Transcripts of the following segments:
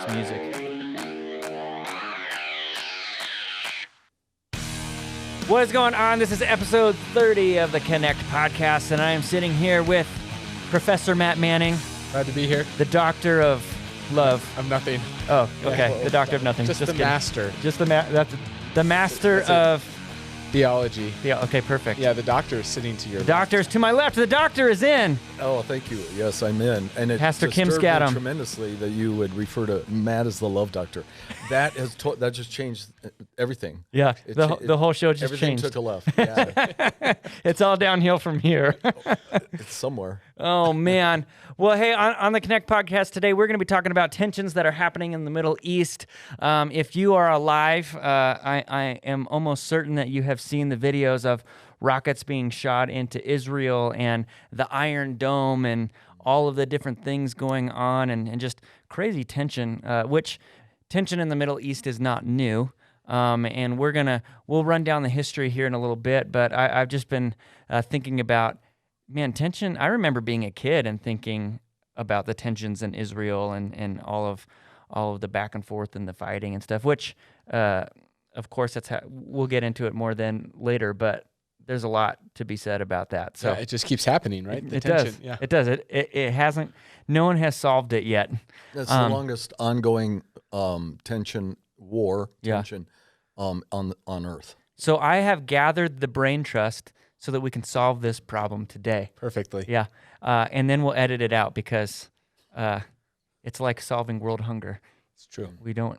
It's music. What is going on? This is episode 30 of the Connect podcast, and I am sitting here with Professor Matt Manning. Glad to be here. The doctor of love. Of nothing. Oh, okay. The doctor of nothing. Just the kidding. master. Just that's the master of theology. Yeah. Okay. Perfect. Yeah, the doctor is sitting to your left. The doctor is to my left. The doctor is in. Oh, thank you. Yes, I'm in. And it Pastor Kim disturbed me Skattum. tremendously that you would refer to Matt as the love doctor. That has that just changed everything. Yeah, the whole show just everything changed. Took a left. Yeah. It's all downhill from here. It's somewhere. Oh, man. Well, hey, on the Connect podcast today, we're going to be talking about tensions that are happening in the Middle East. If you are alive, I am almost certain that you have seen the videos of rockets being shot into Israel and the Iron Dome and all of the different things going on and just crazy tension, which tension in the Middle East is not new. And we'll run down the history here in a little bit, but I've just been thinking about, man, tension. I remember being a kid and thinking about the tensions in Israel and all of the back and forth and the fighting and stuff, which, of course, we'll get into it more than later, but there's a lot to be said about that. So yeah, it just keeps happening, right? It does. Yeah. It does. It hasn't. No one has solved it yet. That's the longest ongoing tension on Earth. So I have gathered the brain trust so that we can solve this problem today. Perfectly. Yeah. And then we'll edit it out because it's like solving world hunger. It's true. We don't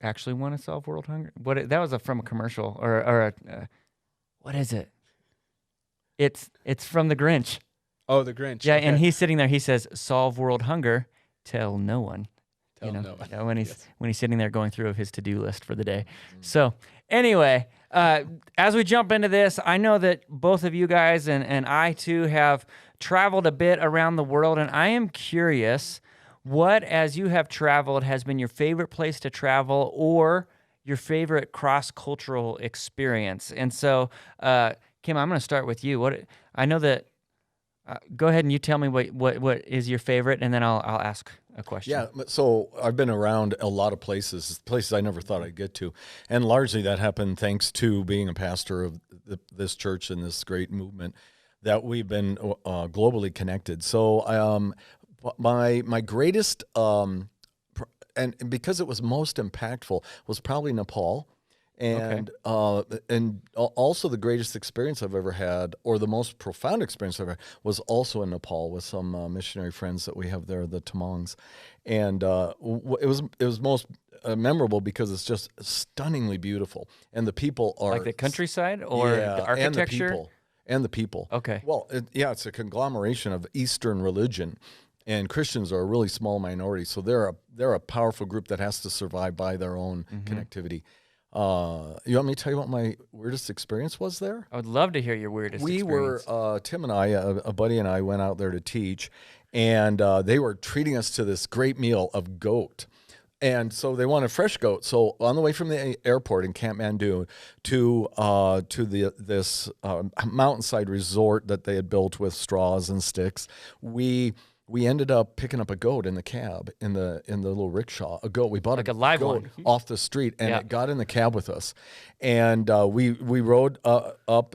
actually want to solve world hunger. That was from a commercial or what is it? It's from the Grinch. Oh, the Grinch. Yeah, okay. and he's sitting there. He says, "Solve world hunger, tell no one." Tell no one. When he's sitting there going through his to-do list for the day. So anyway, as we jump into this, I know that both of you guys and I too have traveled a bit around the world, and I am curious what, as you have traveled, has been your favorite place to travel or your favorite cross-cultural experience. And so, Kim, I'm going to start with you. I know that. Go ahead and you tell me what is your favorite, and then I'll ask a question. Yeah, so I've been around a lot of places I never thought I'd get to, and largely that happened thanks to being a pastor of this church and this great movement that we've been globally connected. So my greatest and because it was most impactful was probably Nepal. And and also the greatest experience I've ever had, or the most profound experience I've ever had, was also in Nepal with some missionary friends that we have there, the Tamangs. And it was most memorable because it's just stunningly beautiful, and the people are like the countryside or the architecture and the people. Okay. Well, it's a conglomeration of Eastern religion. And Christians are a really small minority, so they're a powerful group that has to survive by their own connectivity. You want me to tell you what my weirdest experience was there? I would love to hear your weirdest experience. We were, Tim and I, a buddy and I went out there to teach, and they were treating us to this great meal of goat. And so they wanted fresh goat. So on the way from the airport in Kathmandu to this mountainside resort that they had built with straws and sticks, we ended up picking up a goat in the cab, in the little rickshaw. A goat. We bought like a live goat one off the street, and it got in the cab with us. And we rode up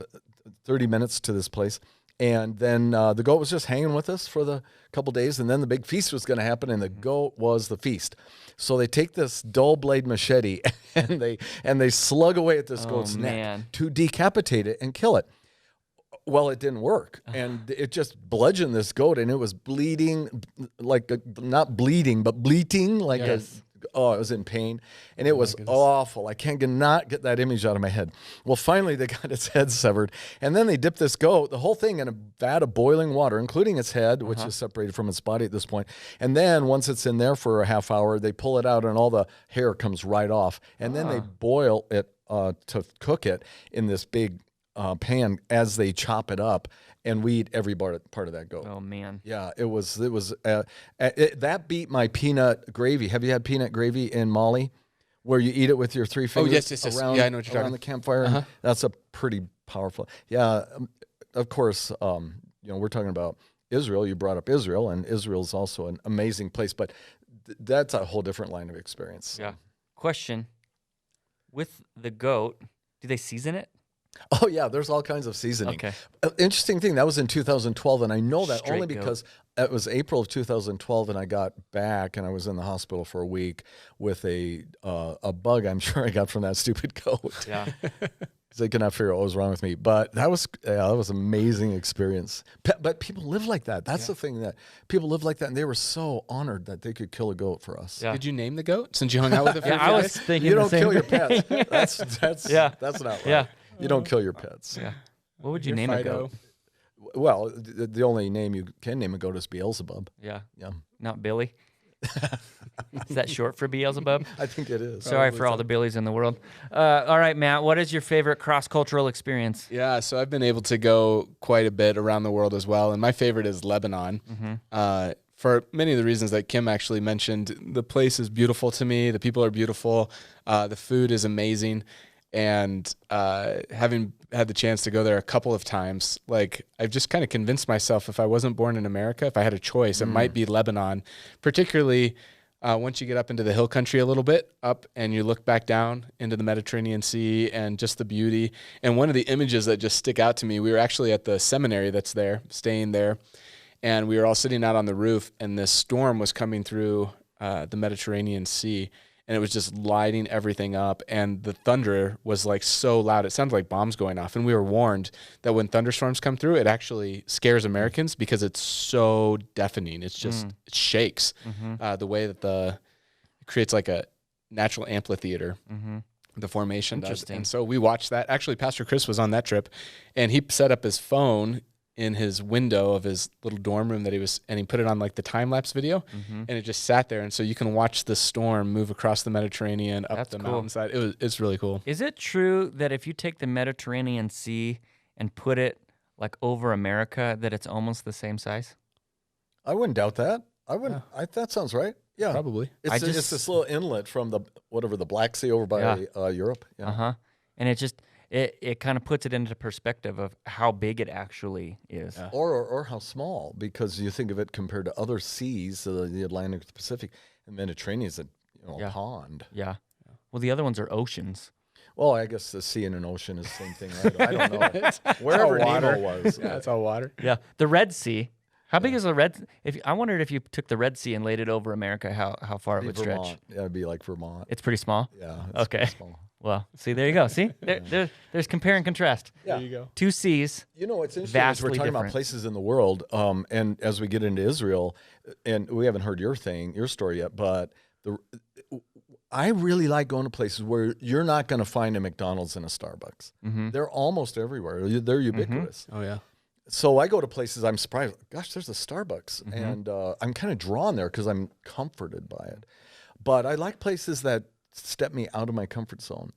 30 minutes to this place, and then the goat was just hanging with us for the couple days, and then the big feast was going to happen, and the goat was the feast. So they take this dull blade machete and they slug away at this goat's neck to decapitate it and kill it. Well, it didn't work, and it just bludgeoned this goat, and it was bleeding, not bleeding, but bleating, it was in pain, and it was awful. I cannot get that image out of my head. Well, finally, they got its head severed, and then they dipped this goat, the whole thing, in a vat of boiling water, including its head, which is separated from its body at this point. And then once it's in there for a half hour, they pull it out, and all the hair comes right off, and then they boil it to cook it in this big pan as they chop it up, and we eat every part of that goat. Oh man! Yeah, it was that beat my peanut gravy. Have you had peanut gravy in Mali, where you eat it with your three fingers? Yes. Around, I know what you're around the campfire. That's a pretty powerful. Yeah, of course. We're talking about Israel. You brought up Israel, and Israel is also an amazing place. But that's a whole different line of experience. Yeah. Question: with the goat, do they season it? Oh yeah, there's all kinds of seasoning. Okay. Interesting thing, that was in 2012, and I know that Straight only goat. because it was April of 2012, and I got back, and I was in the hospital for a week with a bug. I'm sure I got from that stupid goat. Yeah. They could not figure out what was wrong with me, but that was an amazing experience. But people live like that. That's the thing, that people live like that, and they were so honored that they could kill a goat for us. Yeah. Did you name the goat since you hung out with it for Yeah, a few I was days? thinking You the don't same kill your thing. pets. That's not right. Yeah. You don't kill your pets. Yeah. What would you Your name a Fido. goat? Well, the only name you can name a goat is Beelzebub. Yeah. Yeah, Not Billy. Is that short for Beelzebub? I think it is. Sorry for all the Billies in the world. All right, Matt, what is your favorite cross-cultural experience? Yeah, so I've been able to go quite a bit around the world as well, and my favorite is Lebanon. For many of the reasons that Kim actually mentioned. The place is beautiful to me. The people are beautiful. The food is amazing. And having had the chance to go there a couple of times, like I've just kind of convinced myself if I wasn't born in America, if I had a choice, it might be Lebanon, particularly once you get up into the hill country a little bit up and you look back down into the Mediterranean Sea and just the beauty. And one of the images that just stick out to me, we were actually at the seminary that's there, staying there, and we were all sitting out on the roof, and this storm was coming through the Mediterranean Sea. And it was just lighting everything up. And the thunder was like so loud. It sounded like bombs going off. And we were warned that when thunderstorms come through, it actually scares Americans because it's so deafening. It's just, it shakes the way that it creates like a natural amphitheater. The formation does. And so we watched that. Actually, Pastor Chris was on that trip, and he set up his phone in his window of his little dorm room and he put it on like the time-lapse video, and it just sat there. And so you can watch the storm move across the Mediterranean up the mountainside. It's really cool. Is it true that if you take the Mediterranean Sea and put it like over America, that it's almost the same size? I wouldn't doubt that. I wouldn't. That sounds right. Yeah, Probably. It's this little inlet from the Black Sea over by Europe. Yeah. And it kind of puts it into perspective of how big it actually is. Yeah. Or how small, because you think of it compared to other seas, the Atlantic, the Pacific, the Mediterranean is a pond. Yeah. Well, the other ones are oceans. Well, I guess the sea and an ocean is the same thing. I don't know. Wherever Nemo was. Yeah, it's all water. Yeah. The Red Sea. How big is the Red? I wondered if you took the Red Sea and laid it over America, how far it would Vermont. stretch. Yeah, it'd be like Vermont. It's pretty small. Yeah. Okay. pretty small. Well, see, there you go. See, there's compare and contrast. Yeah. There you go. Two seas. You know, it's interesting as we're Vastly talking about different. places in the world, and as we get into Israel, and we haven't heard your story yet, but I really like going to places where you're not going to find a McDonald's and a Starbucks. They're almost everywhere. They're ubiquitous. Oh, yeah. So I go to places, I'm surprised, gosh, there's a Starbucks. And I'm kind of drawn there because I'm comforted by it. But I like places that step me out of my comfort zone.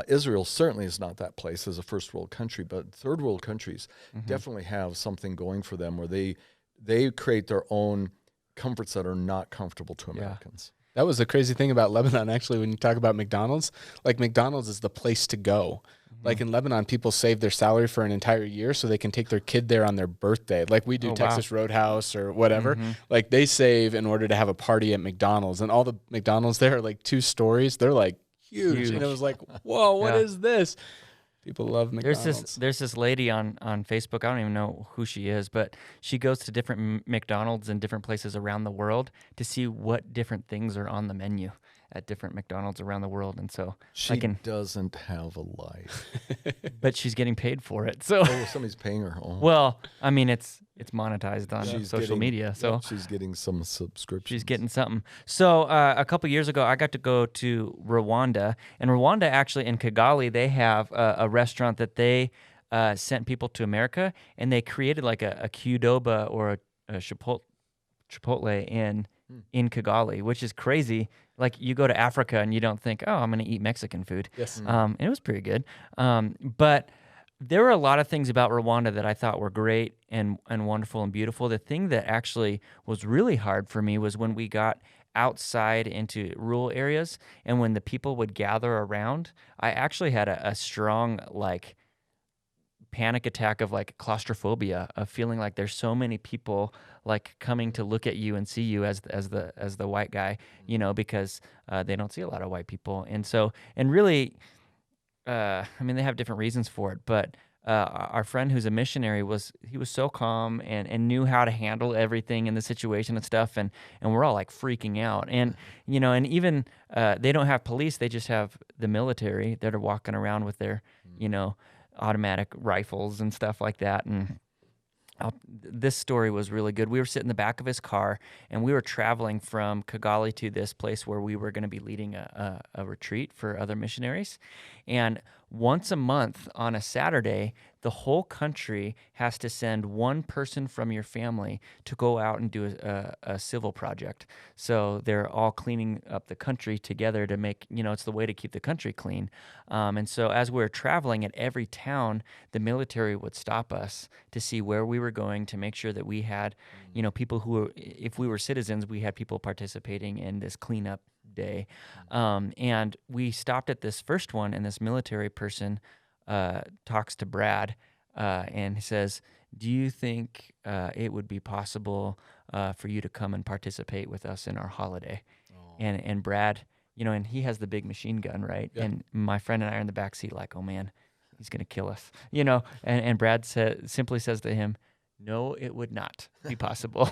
Israel certainly is not that place as a first world country, but third world countries definitely have something going for them where they create their own comforts that are not comfortable to Americans. That was the crazy thing about Lebanon, actually, when you talk about McDonald's. Like, McDonald's is the place to go. Like, in Lebanon, people save their salary for an entire year so they can take their kid there on their birthday. Like, we do Texas Roadhouse or whatever. Like, they save in order to have a party at McDonald's. And all the McDonald's there are, like, 2 stories. They're, like, huge. And it was like, whoa, what is this? People love McDonald's. There's this lady on Facebook. I don't even know who she is, but she goes to different McDonald's in different places around the world to see what different things are on the menu at different McDonald's around the world. And so She doesn't have a life. but she's getting paid for it. So Somebody's paying her. Oh. well, I mean, it's monetized on social getting- media. So she's getting some subscriptions. she's getting something. So a couple years ago, I got to go to Rwanda. And Rwanda, actually, in Kigali, they have a restaurant that they sent people to America. And they created like a Qdoba or a Chipotle in Kigali, which is crazy. Like, you go to Africa and you don't think, oh, I'm going to eat Mexican food. Yes. It was pretty good. But there were a lot of things about Rwanda that I thought were great and wonderful and beautiful. The thing that actually was really hard for me was when we got outside into rural areas and when the people would gather around, I actually had a strong, like, panic attack of like claustrophobia, of feeling like there's so many people like coming to look at you and see you as the white guy, because they don't see a lot of white people. And so, and really, I mean, they have different reasons for it, but our friend who's a missionary was so calm and knew how to handle everything in the situation and stuff, and we're all like freaking out. And and even they don't have police, they just have the military that are walking around with their automatic rifles and stuff like that. And this story was really good. We were sitting in the back of his car, and we were traveling from Kigali to this place where we were going to be leading a retreat for other missionaries. And once a month on a Saturday, the whole country has to send one person from your family to go out and do a civil project. So they're all cleaning up the country together to make, it's the way to keep the country clean. And so as we were traveling at every town, the military would stop us to see where we were going, to make sure that we had, people who were, if we were citizens, we had people participating in this cleanup day. And we stopped at this first one, and this military person talks to Brad, and he says, "Do you think it would be possible for you to come and participate with us in our holiday?" And Brad, and he has the big machine gun, right? Yeah. And my friend and I are in the back seat like, "Oh man, he's gonna kill us," And Brad simply says to him, "No, it would not be possible,"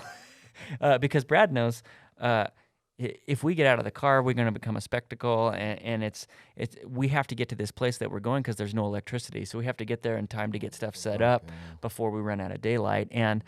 because Brad knows. If we get out of the car, we're going to become a spectacle, and we have to get to this place that we're going because there's no electricity. So we have to get there in time to get stuff set up before we run out of daylight. And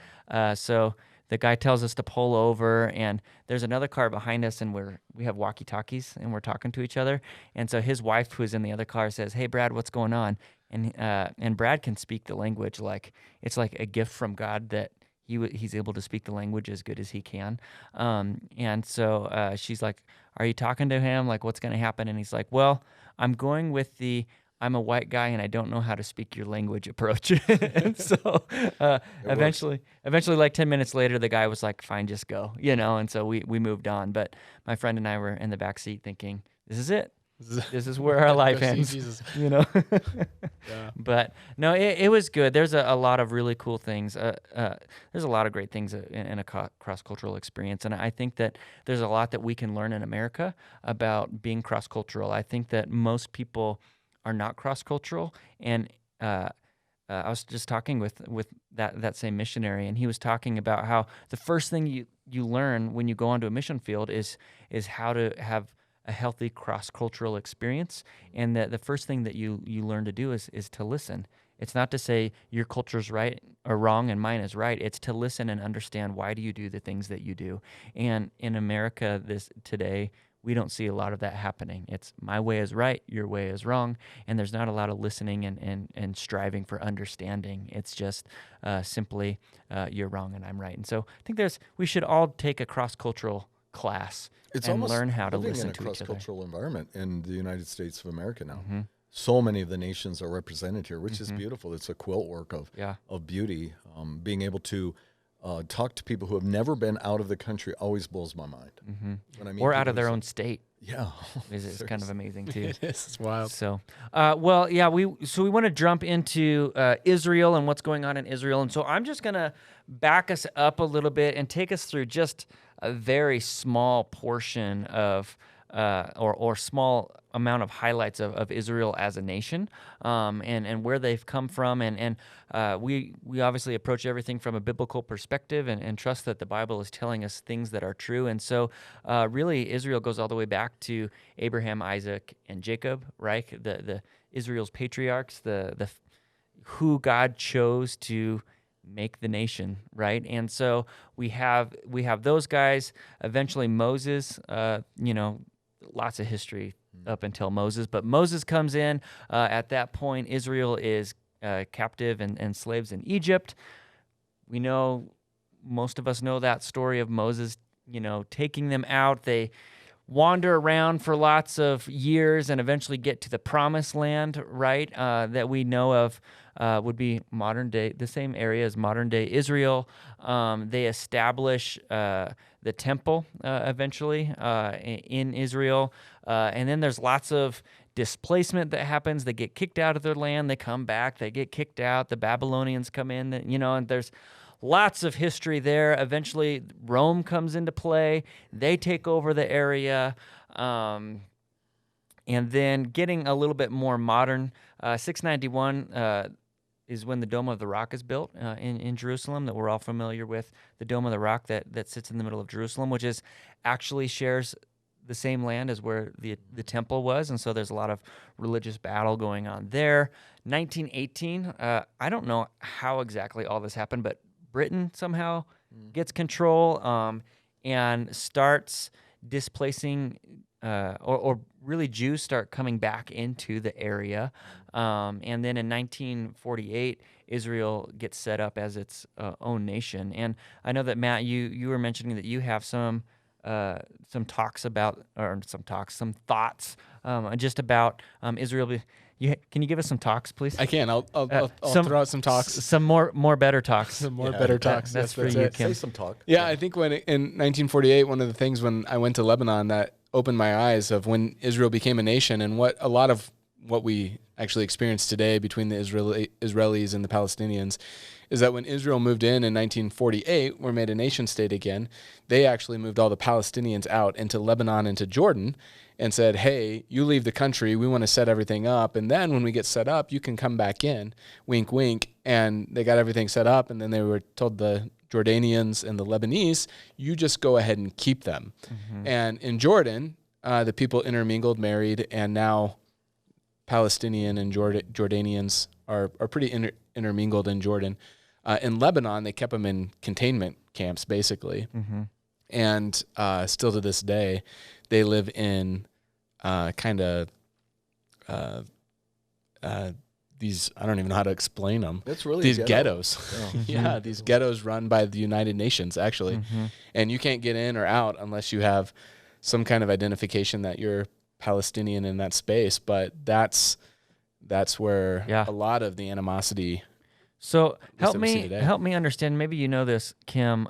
so the guy tells us to pull over, and there's another car behind us, and we have walkie-talkies, and we're talking to each other. And so his wife, who's in the other car, says, "Hey, Brad, what's going on?" And Brad can speak the language like it's like a gift from God that he's able to speak the language as good as he can. And so she's like, "Are you talking to him? Like, what's going to happen?" And he's like, "Well, I'm going with the I'm a white guy and I don't know how to speak your language approach." And so eventually, like 10 minutes later, the guy was like, "Fine, just go," and so we moved on. But my friend and I were in the back seat thinking, this is it. This is where our life ends, Yeah. But no, it was good. There's a lot of really cool things. There's a lot of great things in a cross-cultural experience. And I think that there's a lot that we can learn in America about being cross-cultural. I think that most people are not cross-cultural. And I was just talking with that same missionary, and he was talking about how the first thing you learn when you go onto a mission field is how to have a healthy cross-cultural experience, and that the first thing that you learn to do is to listen. It's not to say your culture's right or wrong and mine is right. It's to listen and understand, why do you do the things that you do? And in America today, we don't see a lot of that happening. It's my way is right, your way is wrong, and there's not a lot of listening and striving for understanding. It's just simply you're wrong and I'm right. And so I think we should all take a cross-cultural class and learn how to listen to each other. It's almost living in a cross-cultural environment in the United States of America now. Mm-hmm. So many of the nations are represented here, which is beautiful. It's a quilt work of beauty. Being able to talk to people who have never been out of the country always blows my mind. Mm-hmm. When I meet or out of their own state. Yeah. It's kind of amazing too. It is. It's wild. So, we want to jump into Israel and what's going on in Israel. And so I'm just going to back us up a little bit and take us through just a very small portion of or small amount of highlights of Israel as a nation, and where they've come from, and we obviously approach everything from a biblical perspective and trust that the Bible is telling us things that are true. And so really Israel goes all the way back to Abraham, Isaac, and Jacob, right? The Israel's patriarchs, the who God chose to make the nation, right? And so we have those guys. Eventually Moses, lots of history up until Moses, but Moses comes in. At that point, Israel is captive and slaves in Egypt. We know, most of us know that story of Moses, taking them out. They wander around for lots of years and eventually get to the promised land, right? That we know of would be modern day, the same area as modern day Israel. They establish the temple eventually in Israel. And then there's lots of displacement that happens. They get kicked out of their land. They come back. They get kicked out. The Babylonians come in, and there's lots of history there. Eventually, Rome comes into play. They take over the area. And then getting a little bit more modern, 691 is when the Dome of the Rock is built in Jerusalem, that we're all familiar with, the Dome of the Rock that sits in the middle of Jerusalem, which is actually shares the same land as where the temple was, and so there's a lot of religious battle going on there. 1918, I don't know how exactly all this happened, but Britain somehow gets control and starts displacing, or really Jews start coming back into the area. And then in 1948, Israel gets set up as its own nation. And I know that, Matt, you were mentioning that you have some thoughts just about Israel. Can you give us some talks, please? I can. I'll throw out some talks. Some more better talks. Some more better talks. That's for that's you, it. Kim. Say some talk. Yeah, I think in 1948, one of the things when I went to Lebanon that opened my eyes of when Israel became a nation, and what a lot of what we actually experience today between the Israelis and the Palestinians is that when Israel moved in 1948, we're made a nation state again, they actually moved all the Palestinians out into Lebanon, into Jordan, and said, hey, you leave the country, we want to set everything up, and then when we get set up, you can come back in, wink, wink, and they got everything set up, and then they were told the Jordanians and the Lebanese, you just go ahead and keep them. And in Jordan, the people intermingled, married, and now Palestinian and Jordanians are pretty intermingled in Jordan. In Lebanon, they kept them in containment camps, basically. And still to this day, they live in these, I don't even know how to explain them. It's really these ghetto. ghettos. Yeah, these ghettos run by the United Nations, actually. And you can't get in or out unless you have some kind of identification that you're Palestinian in that space. But that's where a lot of the animosity. So help me understand. Maybe you know this, Kim.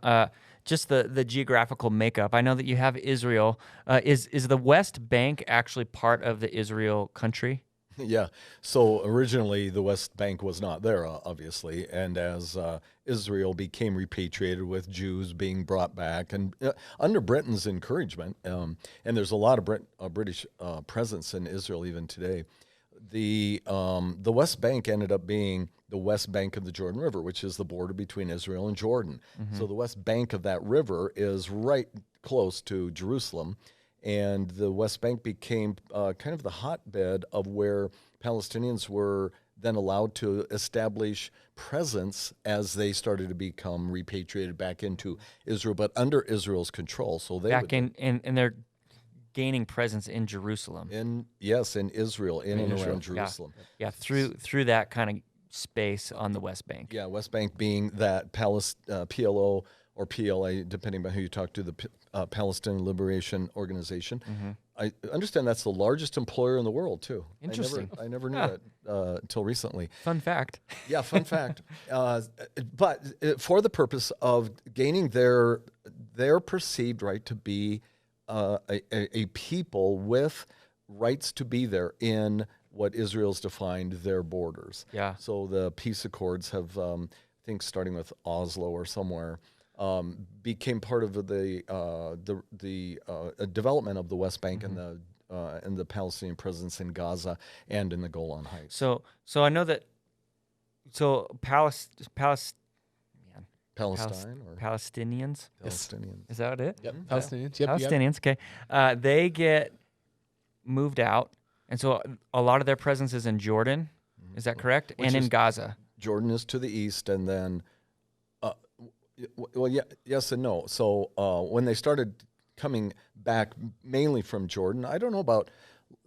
Just the geographical makeup. I know that you have Israel. Is the West Bank actually part of the Israel country? Yeah. So originally the West Bank was not there, obviously. And as Israel became repatriated with Jews being brought back, and under Britain's encouragement, and there's a lot of British presence in Israel even today, the West Bank ended up being the west bank of the Jordan River, which is the border between Israel and Jordan. So the west bank of that river is right close to Jerusalem. And the West Bank became kind of the hotbed of where Palestinians were then allowed to establish presence as they started to become repatriated back into Israel, but under Israel's control. So they and they're gaining presence in Jerusalem. In Israel, in and around Jerusalem. Yeah, through that kind of space on the West Bank. Yeah, West Bank being that PLO or PLA, depending on who you talk to, the Palestinian Liberation Organization. I understand that's the largest employer in the world, too. Interesting. I never knew that until recently. Fun fact. Yeah, fun fact. But for the purpose of gaining their perceived right to be a people with rights to be there in what Israel's defined their borders. Yeah. So the peace accords have, I think, starting with Oslo or somewhere, became part of the development of the West Bank and the Palestinian presence in Gaza and in the Golan Heights. So I know that. So Palestinians. Is that it? Yep. Palestinians. Yep. Palestinians. Okay. They get moved out, and so a lot of their presence is in Jordan. Is that correct? And in Gaza. Jordan is to the east, and then, yes and no. So when they started coming back mainly from Jordan, I don't know about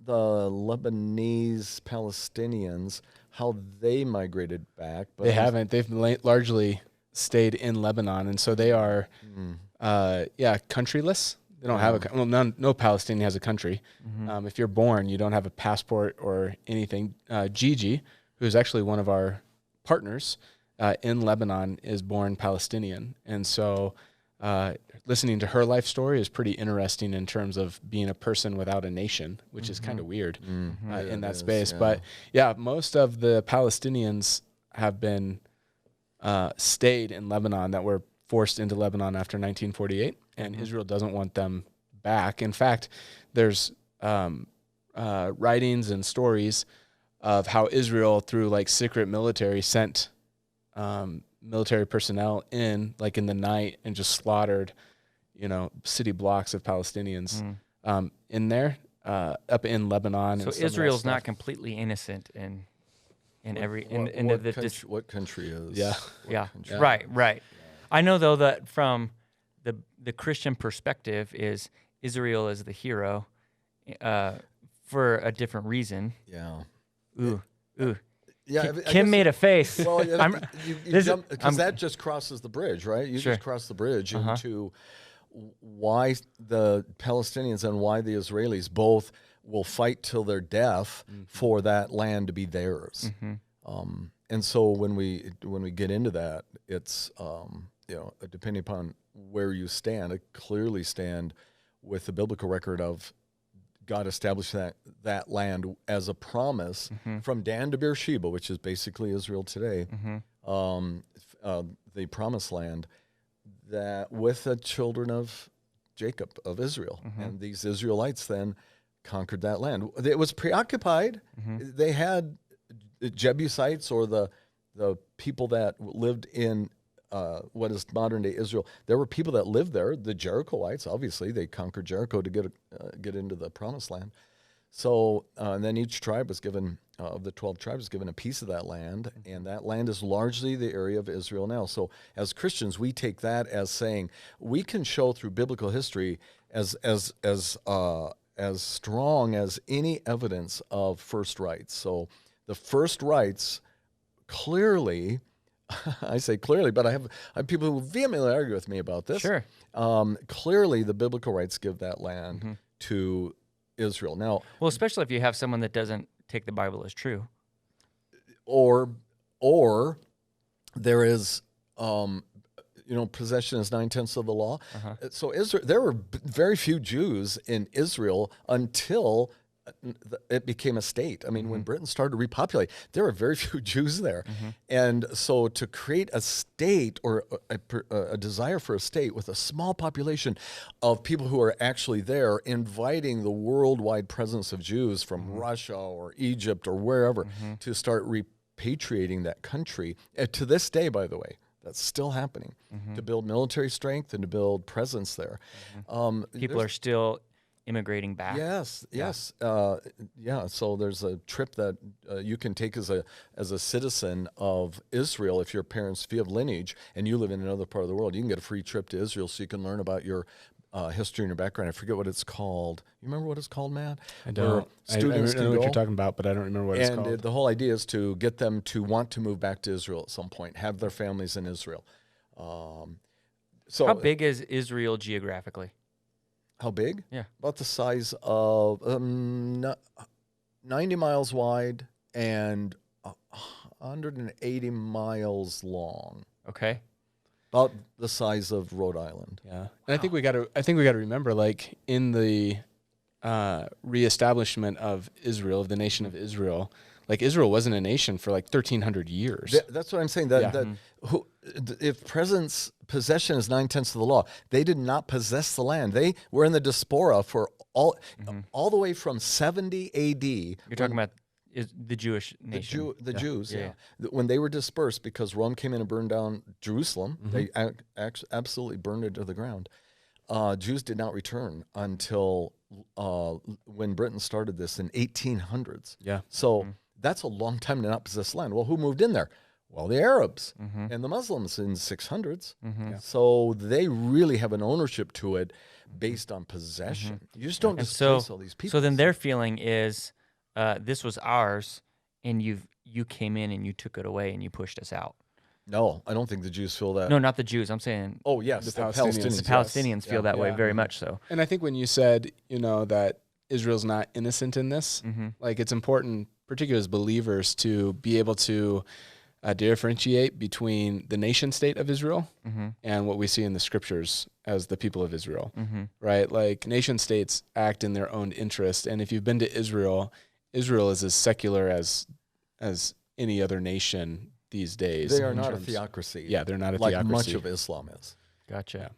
the Lebanese Palestinians, how they migrated back. But they haven't. They've largely stayed in Lebanon, and so they are, countryless. They don't have no Palestinian has a country. If you're born, you don't have a passport or anything. Gigi, who is actually one of our partners in Lebanon, is born Palestinian, and so lives listening to her life story is pretty interesting in terms of being a person without a nation, which is kind of weird in that space. Yeah. But yeah, most of the Palestinians have been stayed in Lebanon that were forced into Lebanon after 1948, and Israel doesn't want them back. In fact, there's writings and stories of how Israel, through like secret military, sent military personnel in like in the night and just slaughtered, city blocks of Palestinians in there, up in Lebanon. So and some of that Israel's stuff. not completely innocent in What country is? Yeah. Yeah. country? Right. I know though that from the Christian perspective is Israel is the hero for a different reason. Yeah. Ooh. Yeah. Kim made a face. Well, because that I'm- just crosses the bridge, right? You Sure. just cross the bridge into why the Palestinians and why the Israelis both will fight till their death for that land to be theirs. And so when we get into that, it's depending upon where you stand, I clearly stand with the biblical record of God established that land as a promise from Dan to Beersheba, which is basically Israel today, the promised land, that with the children of Jacob, of Israel. And these Israelites then conquered that land. It was preoccupied. They had Jebusites, or the people that lived in what is modern day Israel. There were people that lived there. The Jerichoites, obviously, they conquered Jericho to get into the promised land. So and then each tribe was given, of the 12 tribes, was given a piece of that land, and that land is largely the area of Israel now. So as Christians, we take that as saying we can show through biblical history as strong as any evidence of first rights. So the first rights clearly, I say clearly, but I have people who vehemently argue with me about this. Sure. Clearly, the biblical rights give that land to Israel. Now, Well, especially if you have someone that doesn't take the Bible as true. or there is, possession is 9/10 of the law. So Israel, there were very few Jews in Israel until it became a state. I mean, when Britain started to repopulate, there were very few Jews there. And so to create a state, or a desire for a state with a small population of people who are actually there, inviting the worldwide presence of Jews from Russia or Egypt or wherever to start repatriating that country. To this day, by the way, that's still happening, to build military strength and to build presence there. People are still immigrating back. Yes. So there's a trip that you can take as a citizen of Israel. If your have lineage and you live in another part of the world, you can get a free trip to Israel so you can learn about your history and your background. I forget what it's called. You remember what it's called, Matt? I don't. Students I know what you're talking about, but I don't remember what it's called. And the whole idea is to get them to want to move back to Israel at some point, have their families in Israel. So How big is Israel geographically? How big? Yeah. About the size of 90 miles wide and 180 miles long. Okay. About the size of Rhode Island. Yeah, and I think we got to remember, like in the reestablishment of Israel, of the nation of Israel, like Israel wasn't a nation for like 1,300 years. That's what I'm saying. If possession is 9/10 of the law, they did not possess the land. They were in the diaspora for all the way from 70 A.D. You're talking about the Jewish nation. The Jews, Yeah. when they were dispersed because Rome came in and burned down Jerusalem, they absolutely burned it to the ground. Jews did not return until when Britain started this in 1800s. Yeah. So that's a long time to not possess land. Well, who moved in there? Well, the Arabs and the Muslims in 600s. So they really have an ownership to it based on possession. You just don't displace all these people. So then their feeling is, this was ours, and you came in and you took it away and you pushed us out. No, I don't think the Jews feel that. No, not the Jews. I'm saying Oh, yes, The the Palestinians. the Palestinians. Palestinians feel that way very much so. And I think when you said, that Israel's not innocent in this, like it's important, particularly as believers, to be able to differentiate between the nation state of Israel and what we see in the scriptures as the people of Israel, right? Like nation states act in their own interest. And if you've been to Israel, Israel is as secular as any other nation these days. They are not a theocracy. Yeah, they're not a like theocracy. much of Islam is. Gotcha.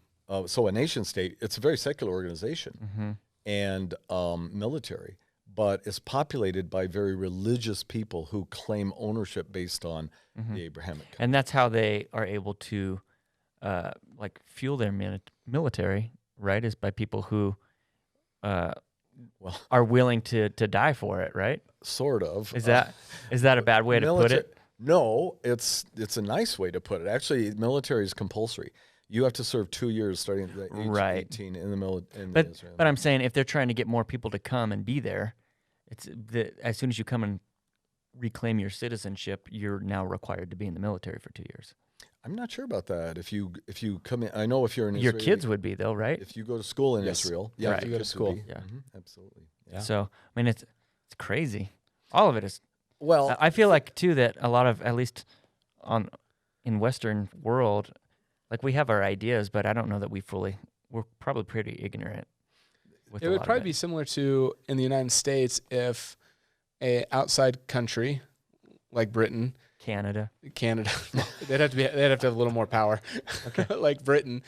So a nation state, it's a very secular organization and military, but it's populated by very religious people who claim ownership based on the Abrahamic covenant. And that's how they are able to like fuel their military, right? Is by people who are willing to die for it, right? Sort of. Is that a bad way to put it? No, it's a nice way to put it. Actually, military is compulsory. You have to serve 2 years starting at the age 18 in the military. But I'm saying if they're trying to get more people to come and be there, as soon as you come and reclaim your citizenship, you're now required to be in the military for 2 years. I'm not sure about that. If you come in, I know if you're in your Israeli, kids would be though, right? If you go to school in Israel, yeah, right. if you go to school, yeah, absolutely. Yeah. So I mean, it's crazy. All of it is. Well, I feel like too that a lot of, at least in Western world, like we have our ideas, but I don't know that we're probably pretty ignorant. It would probably be similar to in the United States if a outside country like Britain, Canada, they'd have to have a little more power. Okay. Like Britain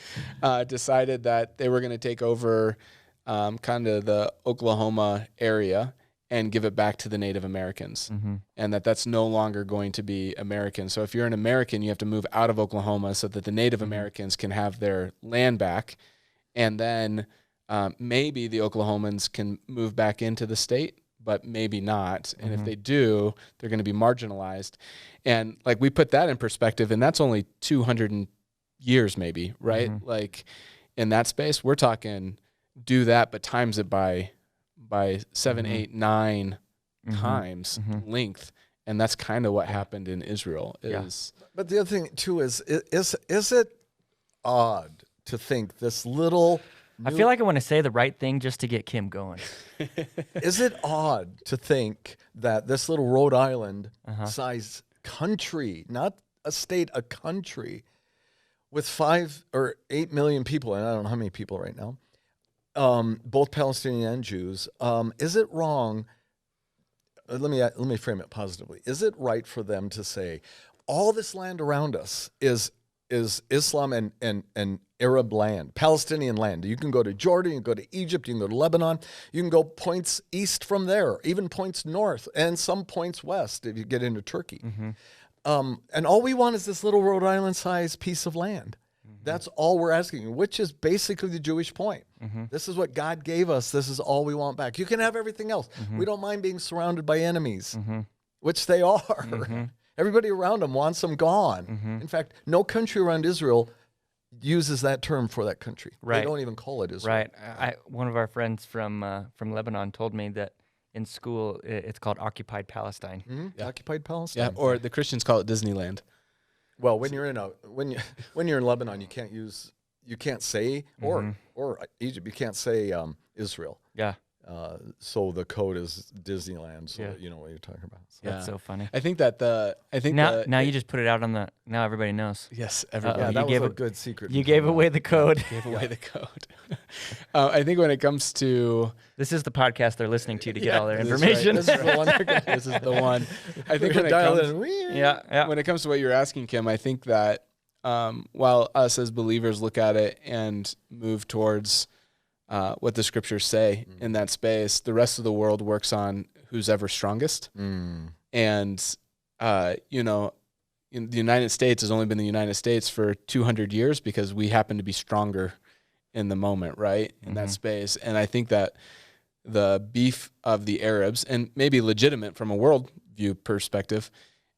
decided that they were going to take over kind of the Oklahoma area and give it back to the Native Americans, and that's no longer going to be American. So if you're an American, you have to move out of Oklahoma so that the Native Americans can have their land back, and then maybe the Oklahomans can move back into the state, but maybe not. And if they do, they're going to be marginalized. And like we put that in perspective, and that's only 200 years maybe, right? Like in that space, we're talking do that, but times it by 7, 8, 9 times length. And that's kind of what happened in Israel. But the other thing too is it odd to think this little... I feel like I want to say the right thing just to get Kim going. Is it odd to think that this little Rhode Island size country, not a state, a country, with 5 or 8 million people, and I don't know how many people right now, both Palestinian and Jews, is it wrong? Let me frame it positively. Is it right for them to say all this land around us is Islam and Arab land, Palestinian land? You can go to Jordan, you can go to Egypt, you can go to Lebanon, you can go points east from there, even points north, and some points west if you get into Turkey. And all we want is this little Rhode Island-sized piece of land. That's all we're asking, which is basically the Jewish point. This is what God gave us. This is all we want back. You can have everything else. We don't mind being surrounded by enemies, which they are. Everybody around them wants them gone. In fact, no country around Israel uses that term for that country. Right. They don't even call it Israel. Right. One of our friends from Lebanon told me that in school it's called occupied Palestine. Occupied Palestine. Yeah, or the Christians call it Disneyland. Well, when you're in Lebanon, you can't say or Egypt, you can't say Israel. Yeah. So the code is Disneyland. So you know what you're talking about. So. That's so funny. I think now you just put it out on the. Now everybody knows. Yes, everybody. Yeah, that you was a good secret. You gave away the code. Gave away the code. I think when it comes to this is the podcast they're listening to get all their information. This is the one. This is the one. I think when it comes to what you're asking, Kim, I think that while us as believers look at it and move towards what the scriptures say in that space, the rest of the world works on who's ever strongest. And, the United States has only been the United States for 200 years because we happen to be stronger in the moment, right? In that space. And I think that the beef of the Arabs, and maybe legitimate from a worldview perspective,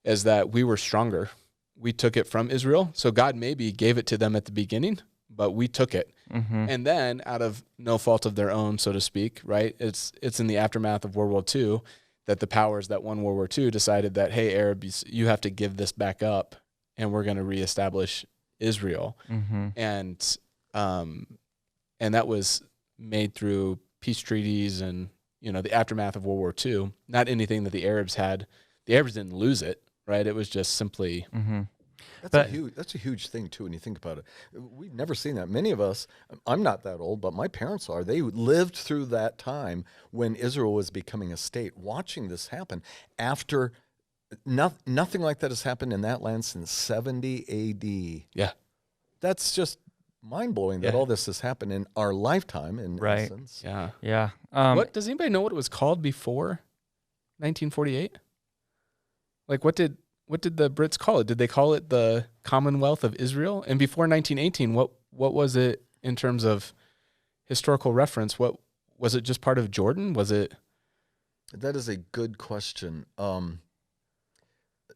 is that we were stronger. We took it from Israel. So God maybe gave it to them at the beginning, but we took it. And then out of no fault of their own, so to speak, right? It's in the aftermath of World War II that the powers that won World War II decided that, hey, Arabs, you have to give this back up and we're going to reestablish Israel. And that was made through peace treaties and, the aftermath of World War II, not anything that the Arabs had. The Arabs didn't lose it, right? It was just simply. That's a huge thing too when you think about it. We've never seen that. Many of us, I'm not that old, but my parents are. They lived through that time when Israel was becoming a state, watching this happen after nothing like that has happened in that land since 70 AD. Yeah. That's just mind-blowing that all this has happened in our lifetime in essence. Yeah. Yeah. What does anybody know what it was called before 1948? Like what did the Brits call it? Did they call it the Commonwealth of Israel? And before 1918, what was it in terms of historical reference? What was it? Just part of Jordan? Was it? That is a good question.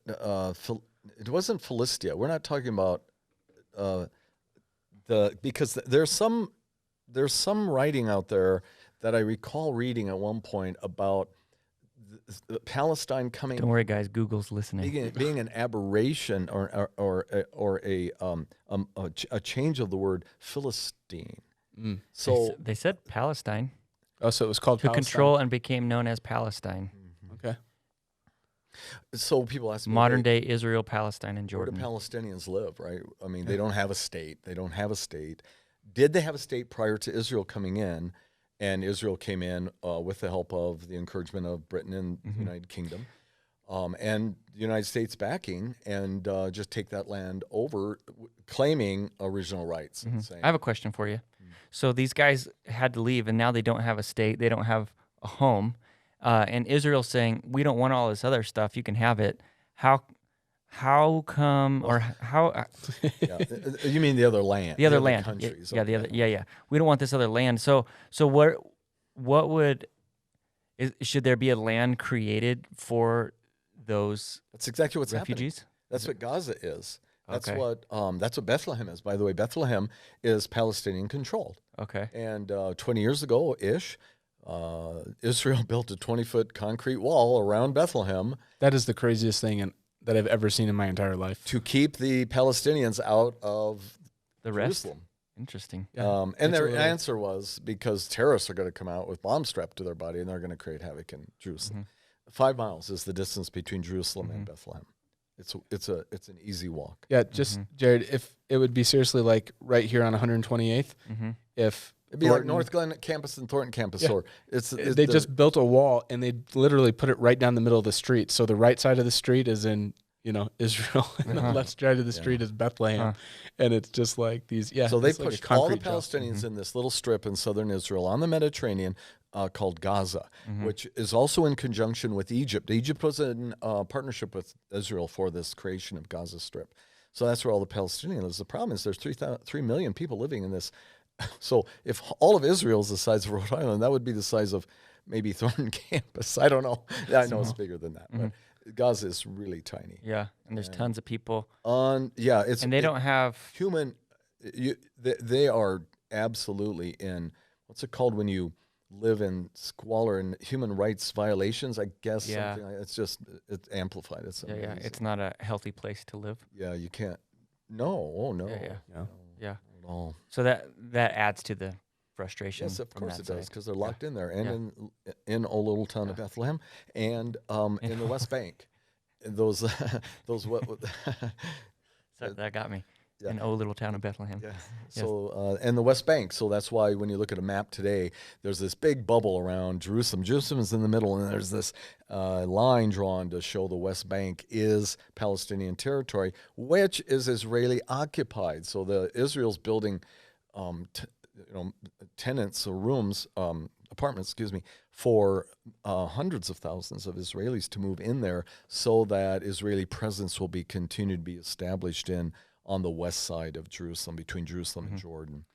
It wasn't Philistia. We're not talking about because there's some writing out there that I recall reading at one point about Palestine coming. Don't worry, guys. Google's listening. Being an aberration or a change of the word Philistine. So they said Palestine. Oh, so it was called to Palestine? control and became known as Palestine. Okay. So people ask me, modern day Israel, Palestine, and where do Jordan. Palestinians live, right? I mean, they don't have a state. Did they have a state prior to Israel coming in? And Israel came in with the help of the encouragement of Britain and the United Kingdom, and the United States backing, and just take that land over, claiming original rights. I have a question for you. So these guys had to leave, and now they don't have a state. They don't have a home. And Israel's saying, we don't want all this other stuff. You can have it. How come, or how? You mean the other land? The other land. Countries. Yeah, the other. Yeah. We don't want this other land. So what should there be a land created for those? That's exactly what's refugees? Happening. That's what Gaza is. That's Okay. what Bethlehem is. By the way, Bethlehem is Palestinian controlled. Okay. And 20 years ago ish, Israel built a 20-foot concrete wall around Bethlehem. That is the craziest thing that I've ever seen in my entire life. To keep the Palestinians out of the rest. Jerusalem. Interesting. And their answer was because terrorists are going to come out with bombs strapped to their body and they're going to create havoc in Jerusalem. 5 miles is the distance between Jerusalem and Bethlehem. It's an easy walk. Yeah, just Jared, if it would be seriously like right here on 128th, if it'd be like North Glen campus and Thornton campus, or they just built a wall and they literally put it right down the middle of the street. So the right side of the street is in Israel, and the left side of the street is Bethlehem, and it's just like these. Yeah, so they like pushed all the Palestinians in this little strip in southern Israel on the Mediterranean called Gaza, which is also in conjunction with Egypt. Egypt was in partnership with Israel for this creation of Gaza Strip. So that's where all the Palestinians live. The problem is there's 3 million people living in this. So if all of Israel is the size of Rhode Island, that would be the size of maybe Thornton campus. I don't know. I know it's bigger than that, but Gaza is really tiny. Yeah, and there's tons of people. And they don't have human. They are absolutely in what's it called when you live in squalor and human rights violations, I guess. Yeah. Something like, it's amplified. It's amazing. Yeah. It's not a healthy place to live. Yeah, you can't. No. Oh no. Yeah. At all. So that adds to the frustration. Yes, of course it does, side. because they're locked in there, and in old little town of Bethlehem, and in the West Bank. Those what? So that got me. In old little town of Bethlehem. Yeah. So and the West Bank. So that's why when you look at a map today, there's this big bubble around Jerusalem. Jerusalem is in the middle, and there's this line drawn to show the West Bank is Palestinian territory, which is Israeli occupied. So Israel's building, tenants or rooms, apartments, for hundreds of thousands of Israelis to move in there, so that Israeli presence will be continued to be established on the west side of Jerusalem, between Jerusalem and Jordan.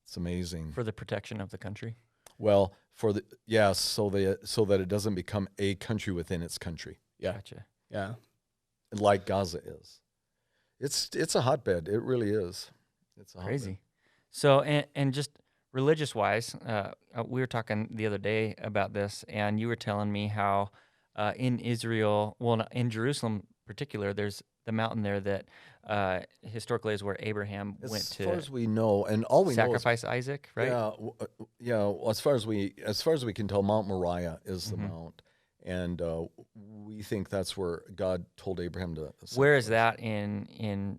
It's amazing. For the protection of the country? Well, so that it doesn't become a country within its country. Yeah. Gotcha. Yeah. Like Gaza is. It's a hotbed. It really is. It's a crazy. Hotbed. So, and just religious-wise, we were talking the other day about this, and you were telling me how in Israel, in Jerusalem in particular, there's the mountain there that historically is where Abraham went to. As far as we know, and all we sacrifice know is, Isaac, right? Yeah. Well, as far as we can tell, Mount Moriah is the mount, And we think that's where God told Abraham to. Where is that in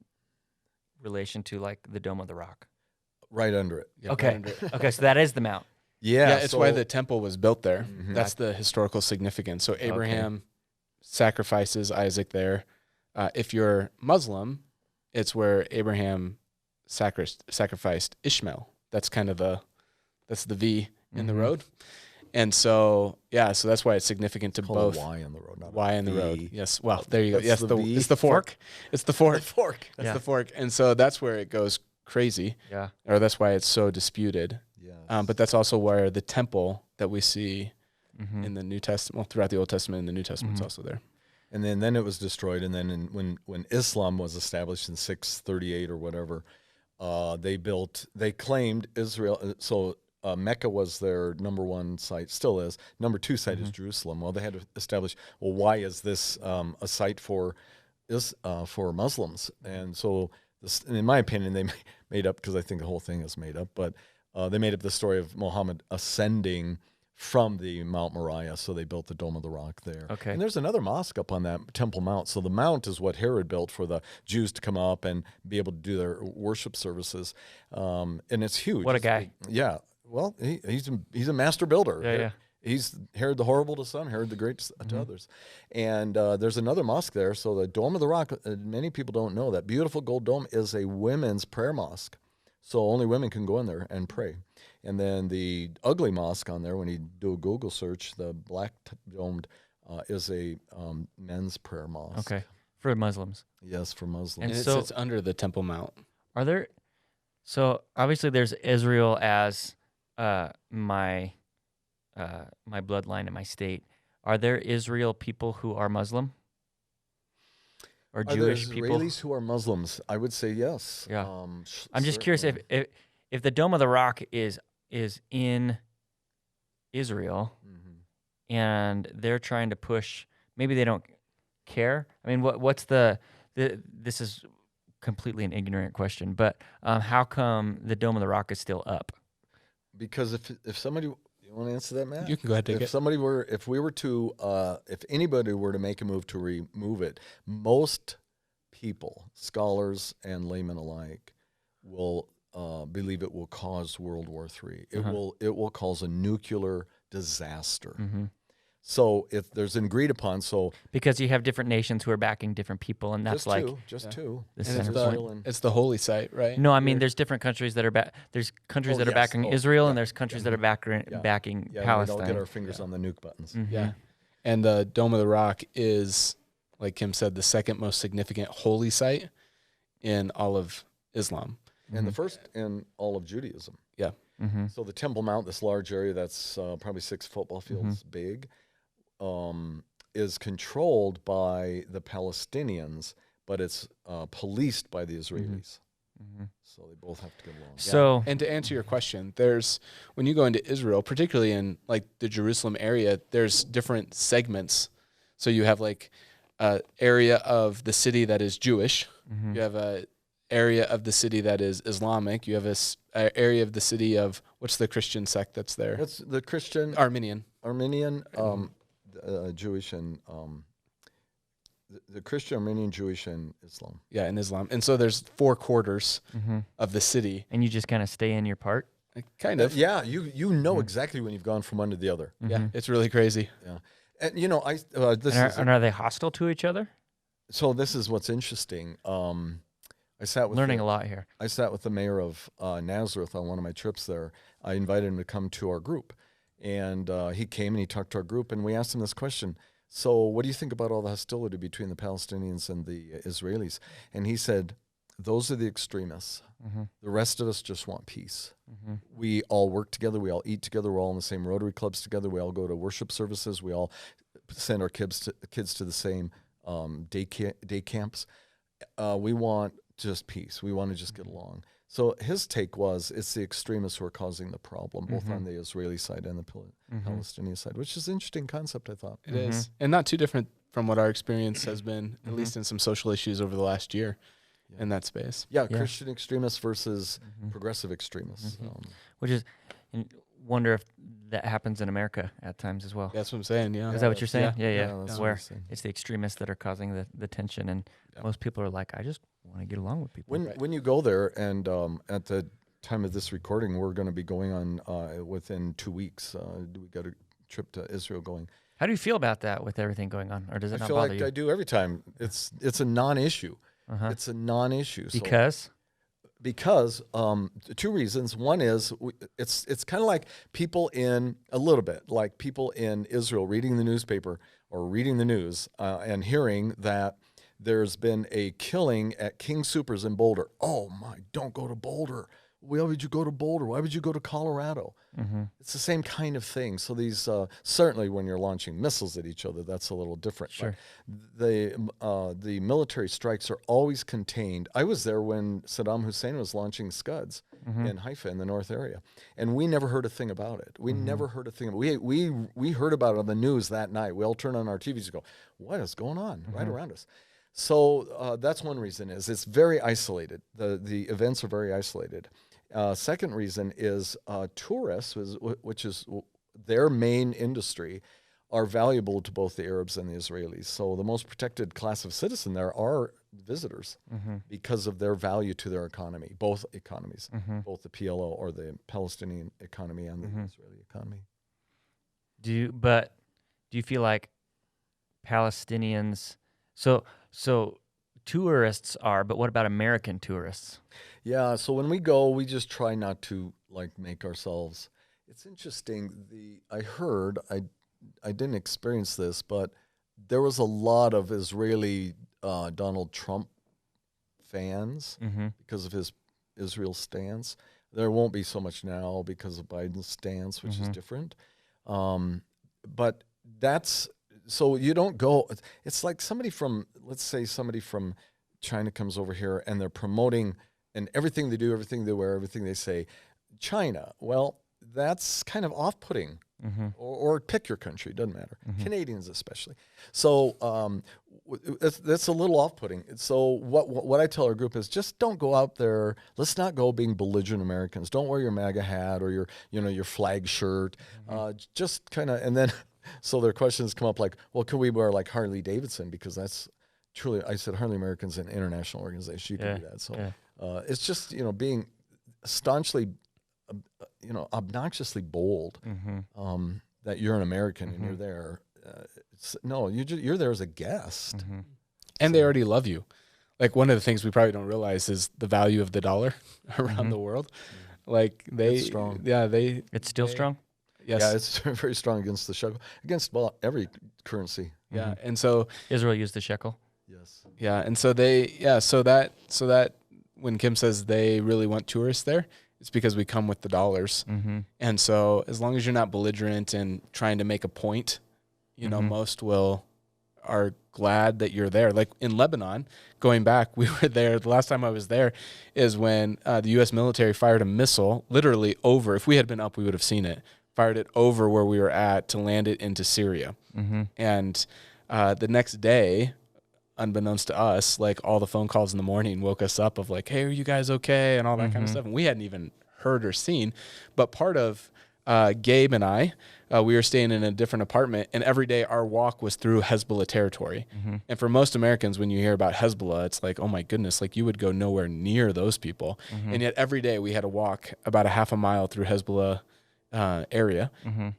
relation to like the Dome of the Rock? Right under it. Yeah, Okay. right under it. Okay, so that is the mount. Yeah, Yeah, it's why the temple was built there. Mhm. That's the historical significance. So Abraham sacrifices Isaac there. If you're Muslim, it's where Abraham sacrificed Ishmael. That's kind of the V in the road. And so, yeah, so that's why it's significant to called both. a Y on the road, not Y a in the V. road. Yes. Well, there you go. That's Yes, the V. it's the fork. It's the fork. Fork. That's Yeah. the fork. And so that's where it goes crazy, Yeah. or that's why it's so disputed. Yes. But that's also where the temple that we see Mm-hmm. in the New Testament, well, throughout the Old Testament and the New Testament is also there. And then it was destroyed. And then when Islam was established in 638 or whatever, they claimed Israel. So Mecca was their number one site, still is. Number two site is Jerusalem. Well, they had to establish, well, why is this a site for Muslims? And so, in my opinion, they made up, because I think the whole thing is made up, but they made up the story of Muhammad ascending from the Mount Moriah, so they built the Dome of the Rock there. Okay. And there's another mosque up on that Temple Mount. So the mount is what Herod built for the Jews to come up and be able to do their worship services. And it's huge. What a guy. Yeah. Well, he's a master builder. Yeah. He's Herod the Horrible to some, Herod the Great to others. And there's another mosque there. So the Dome of the Rock, many people don't know that beautiful gold dome is a women's prayer mosque. So only women can go in there and pray. And then the ugly mosque on there, when you do a Google search, the black domed is a men's prayer mosque. Okay. For Muslims. Yes, for Muslims. And And it so- sits under the Temple Mount. Are there? So obviously, there's Israel as my bloodline and my state. Are there Israel people who are Muslim or Are there Jewish people? Israelis who are Muslims? I would say yes. Yeah. I'm just curious if the Dome of the Rock is in Israel and they're trying to push. Maybe they don't care. I mean, what's this is completely an ignorant question, but how come the Dome of the Rock is still up? Because if somebody, you want to answer that, Matt? You can go ahead and take it. If anybody were to make a move to remove it, most people, scholars and laymen alike, will believe it will cause World War III. It will cause a nuclear disaster. So if there's an agreed upon, Because you have different nations who are backing different people, and that's just two. the And center point. it's the holy site, right? No, I mean there's different countries that are there's countries that are backing Israel, and there's countries that are backing Yeah, Palestine. we don't get our fingers on the nuke buttons. Yeah. And the Dome of the Rock is, like Kim said, the second most significant holy site in all of Islam. And the first in all of Judaism. Yeah. So the Temple Mount, this large area that's probably 6 football fields big, is controlled by the Palestinians, but it's policed by the Israelis. So they both have to get along. So And to answer your question, when you go into Israel, particularly in like the Jerusalem area, there's different segments. So you have like an area of the city that is Jewish. You have a area of the city that is Islamic. You have a area of the city of, what's the Christian sect that's there? It's the Christian, Armenian. Jewish, and the Christian, Armenian, Jewish, and Islam. Yeah, in Islam. And so there's 4 quarters of the city. and you just kind of stay in your part. Kind of. Yeah, you know exactly when you've gone from one to the other. Yeah, it's really crazy. Yeah, and you know And are they hostile to each other? so this is what's interesting. I sat with Learning a lot here. I sat with the mayor of Nazareth on one of my trips there. I invited him to come to our group, and he came and he talked to our group, and we asked him this question. So what do you think about all the hostility between the Palestinians and the Israelis? And he said, those are the extremists. The rest of us just want peace. We all work together. We all eat together. We're all in the same Rotary clubs together. We all go to worship services. We all send our kids to the same day camps. We want just peace. We want to just get along. So his take was, it's the extremists who are causing the problem, both on the Israeli side and the Palestinian side, which is an interesting concept, I thought. It is. And not too different from what our experience has been, at least in some social issues over the last year in that space. Yeah, Christian extremists versus progressive extremists. Which is, and wonder if that happens in America at times as well. That's what I'm saying. Yeah. Is that what you're saying? Yeah, Yeah, yeah. that's what Where I'm saying. it's the extremists that are causing the tension, and most people are like, I just want to get along with people. When you go there, and at the time of this recording, we're going to be going on within 2 weeks. We got a trip to Israel going. How do you feel about that with everything going on, or does it I not feel bother like you? I do every time. It's a non-issue. It's a non-issue. Because 2 reasons. One is it's kind of like people in Israel reading the newspaper or reading the news and hearing that there's been a killing at King Soopers in Boulder. Oh my, don't go to Boulder. Why would you go to Boulder? Why would you go to Colorado? It's the same kind of thing. So these certainly when you're launching missiles at each other, that's a little different. Sure. But the military strikes are always contained. I was there when Saddam Hussein was launching Scuds in Haifa in the north area, and we never heard a thing about it. We never heard a thing. We heard about it on the news that night. We all turn on our TVs and go, "What is going on right around us?" So that's one reason. Is it's very isolated. The events are very isolated. Second reason is tourists, which is their main industry, are valuable to both the Arabs and the Israelis. So the most protected class of citizen there are visitors because of their value to their economy, both economies, both the PLO or the Palestinian economy and the Israeli economy. Do you feel like Palestinians? So tourists are, but what about American tourists? Yeah, so when we go, we just try not to make ourselves. It's interesting. I heard, I didn't experience this, but there was a lot of Israeli Donald Trump fans because of his Israel stance. There won't be so much now because of Biden's stance, which is different. But that's so you don't go. It's like let's say somebody from China comes over here and they're promoting. And everything they do, everything they wear, everything they say, China. Well, that's kind of off-putting. Or pick your country, doesn't matter. Canadians especially. So that's a little off-putting. So what I tell our group is just don't go out there. Let's not go being belligerent Americans. Don't wear your MAGA hat or your flag shirt. Just kind of, and then so their questions come up like, well, can we wear like Harley Davidson because that's truly. I said Harley American's an international organization. You can do that. So. Yeah. It's just, being staunchly, obnoxiously bold that you're an American and you're there. You're there as a guest. And they already love you. Like one of the things we probably don't realize is the value of the dollar around the world. Like it's strong. Yeah, it's still strong. Yes. Yeah, it's very strong against the shekel, against every currency. Yeah, and so Israel used the shekel. Yes. Yeah, and so so that when Kim says they really want tourists there, it's because we come with the dollars. And so as long as you're not belligerent and trying to make a point, most are glad that you're there. Like in Lebanon, going back, we were there. The last time I was there is when the U.S. military fired a missile literally over. If we had been up, we would have seen it. Fired it over where we were at to land it into Syria. And the next day, unbeknownst to us, like all the phone calls in the morning woke us up of like, hey, are you guys okay? And all that kind of stuff. And we hadn't even heard or seen. But part of Gabe and I, we were staying in a different apartment, and every day our walk was through Hezbollah territory. And for most Americans, when you hear about Hezbollah, it's like, oh my goodness, like you would go nowhere near those people. And yet every day we had to walk about a half a mile through Hezbollah area.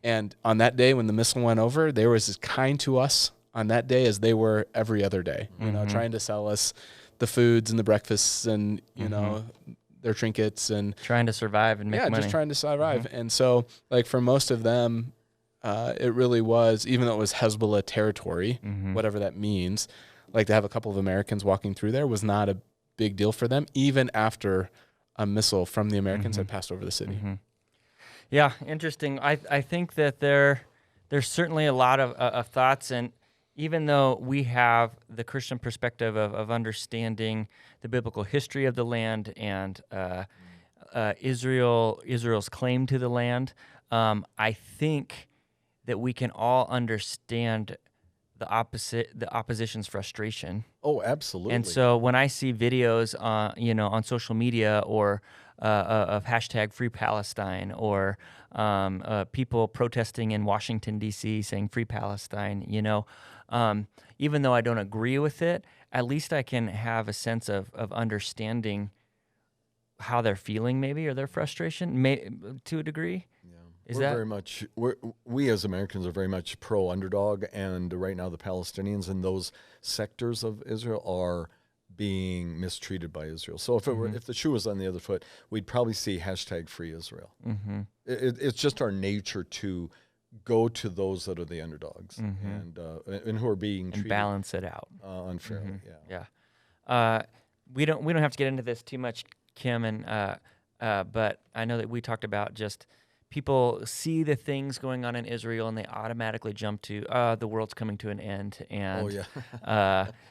And on that day when the missile went over, they were as kind to us on that day as they were every other day, trying to sell us the foods and the breakfasts and, their trinkets and trying to survive and make money. Yeah, just trying to survive. And so like for most of them, it really was, even though it was Hezbollah territory, whatever that means, like to have a couple of Americans walking through there was not a big deal for them, even after a missile from the Americans had passed over the city. Yeah, interesting. I think that there's certainly a lot of thoughts, and even though we have the Christian perspective of understanding the biblical history of the land and Israel's claim to the land, I think that we can all understand the opposition's frustration. Oh, absolutely. And so when I see videos, on social media or of hashtag Free Palestine, or people protesting in Washington, D.C. saying Free Palestine, even though I don't agree with it, at least I can have a sense of understanding how they're feeling, maybe, or their frustration, to a degree. We as Americans are very much pro underdog, and right now the Palestinians in those sectors of Israel are being mistreated by Israel. So if the shoe was on the other foot, we'd probably see hashtag Free Israel. It's just our nature to go to those that are the underdogs and who are being treated, balance it out unfairly. We don't have to get into this too much, Kim, and but I know that we talked about just people see the things going on in Israel and they automatically jump to the world's coming to an end, and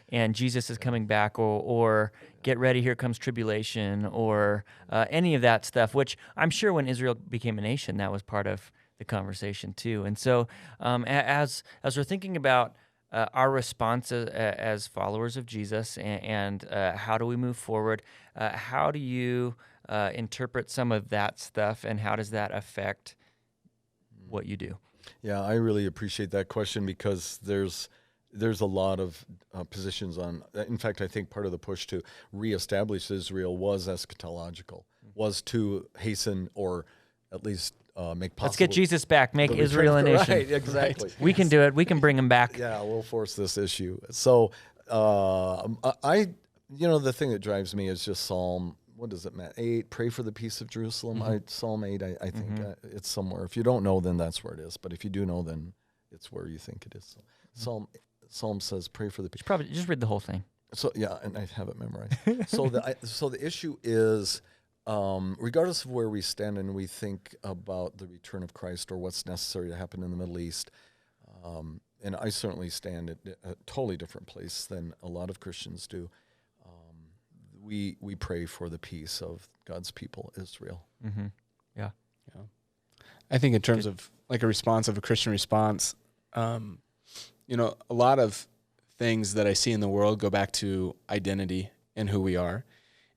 and Jesus is coming back, or get ready, here comes tribulation, or any of that stuff, which I'm sure when Israel became a nation, that was part of the conversation too. And so as we're thinking about our response as followers of Jesus, and how do we move forward, how do you interpret some of that stuff, and how does that affect what you do? Yeah, I really appreciate that question, because there's a lot of positions on. In fact, I think part of the push to reestablish Israel was eschatological, was to hasten, or at least make possible. Let's get Jesus back, make Israel a nation. Right, exactly. We can do it. We can bring him back. Yeah, we'll force this issue. So the thing that drives me is just Psalm. What is it, Matt? 8, pray for the peace of Jerusalem. Psalm 8, I think it's somewhere. If you don't know, then that's where it is. But if you do know, then it's where you think it is. So Psalm says, pray for the peace. Probably just read the whole thing. So yeah, and I have it memorized. So the issue is, regardless of where we stand and we think about the return of Christ or what's necessary to happen in the Middle East, and I certainly stand at a totally different place than a lot of Christians do. We pray for the peace of God's people, Israel. Yeah. I think in terms of like a response of a Christian response, a lot of things that I see in the world go back to identity and who we are.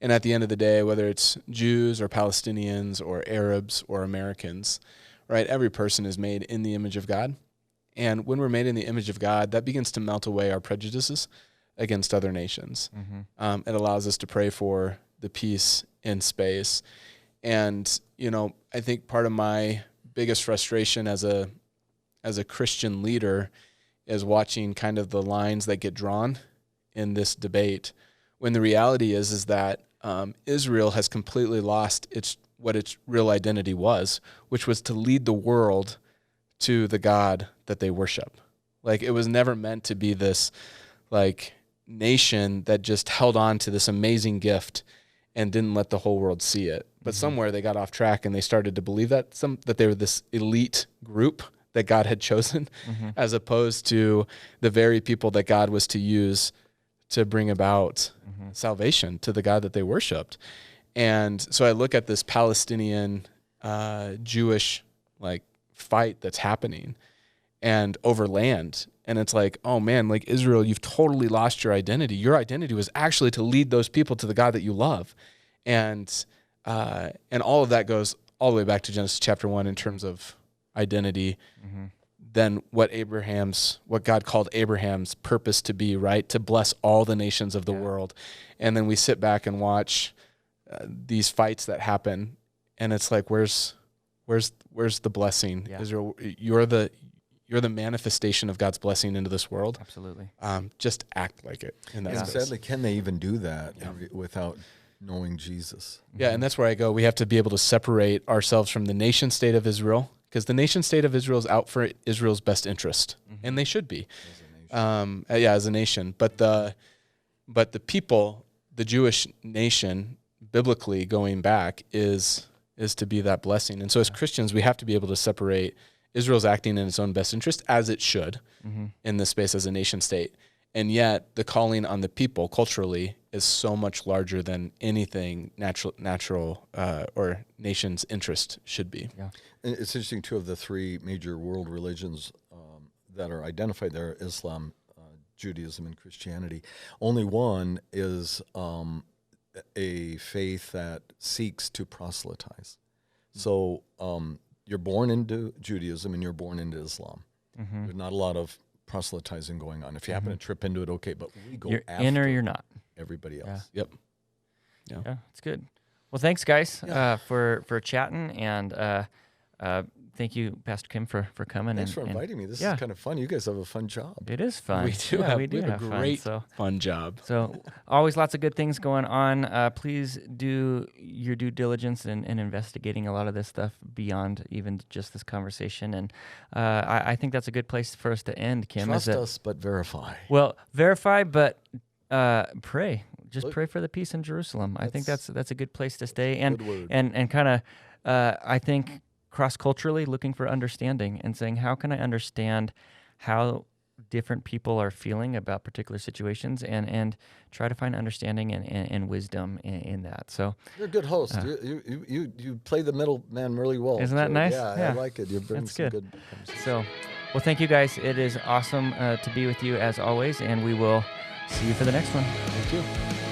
And at the end of the day, whether it's Jews or Palestinians or Arabs or Americans, right, every person is made in the image of God. And when we're made in the image of God, that begins to melt away our prejudices against other nations. It allows us to pray for the peace in space. And, I think part of my biggest frustration as a Christian leader is watching kind of the lines that get drawn in this debate, when the reality is that Israel has completely lost what its real identity was, which was to lead the world to the God that they worship. Like, it was never meant to be this, like, nation that just held on to this amazing gift and didn't let the whole world see it. But somewhere they got off track and they started to believe that they were this elite group that God had chosen, as opposed to the very people that God was to use to bring about salvation to the God that they worshiped. And so I look at this Palestinian Jewish fight that's happening and over land. And it's like, oh man, like Israel, you've totally lost your identity. Your identity was actually to lead those people to the God that you love. And all of that goes all the way back to Genesis chapter 1 in terms of identity. Then what God called Abraham's purpose to be, right? To bless all the nations of the world. And then we sit back and watch these fights that happen. And it's like, where's the blessing? Yeah. Israel, you're the manifestation of God's blessing into this world. Absolutely. Just act like it. In that And space. sadly, can they even do that without knowing Jesus? Yeah, and that's where I go. We have to be able to separate ourselves from the nation state of Israel, because the nation state of Israel is out for Israel's best interest, and they should be. As a nation. But the people, the Jewish nation, biblically going back, is to be that blessing. And so as Christians, we have to be able to separate Israel's acting in its own best interest, as it should, in this space as a nation state. And yet the calling on the people culturally is so much larger than anything natural or nation's interest should be. Yeah. And it's interesting, two of the three major world religions that are identified there, Islam, Judaism, and Christianity. Only one is a faith that seeks to proselytize. So you're born into Judaism and you're born into Islam. There's not a lot of proselytizing going on. If you happen to trip into it, okay, but we go You're after in or you're not. everybody else. Yep. Yeah, it's good. Well, thanks, guys, for chatting, and thank you, Pastor Kim, for coming. Thanks for inviting me. This is kind of fun. You guys have a fun job. It is fun. We do Yeah, have, we do we have have a fun, great, so. fun job. So always lots of good things going on. Please do your due diligence in investigating a lot of this stuff beyond even just this conversation. And I think that's a good place for us to end, Kim. Trust us, but verify. Well, verify, but pray. Just pray for the peace in Jerusalem. I think that's a good place to stay. And kind of, I think, cross-culturally looking for understanding and saying, how can I understand how different people are feeling about particular situations, and try to find understanding and wisdom in that. So you're a good host. You play the middleman really well. Isn't that nice? Yeah, I like it. You bring That's some good. good conversation. So, well, thank you guys. It is awesome to be with you as always, and we will see you for the next one. Thank you.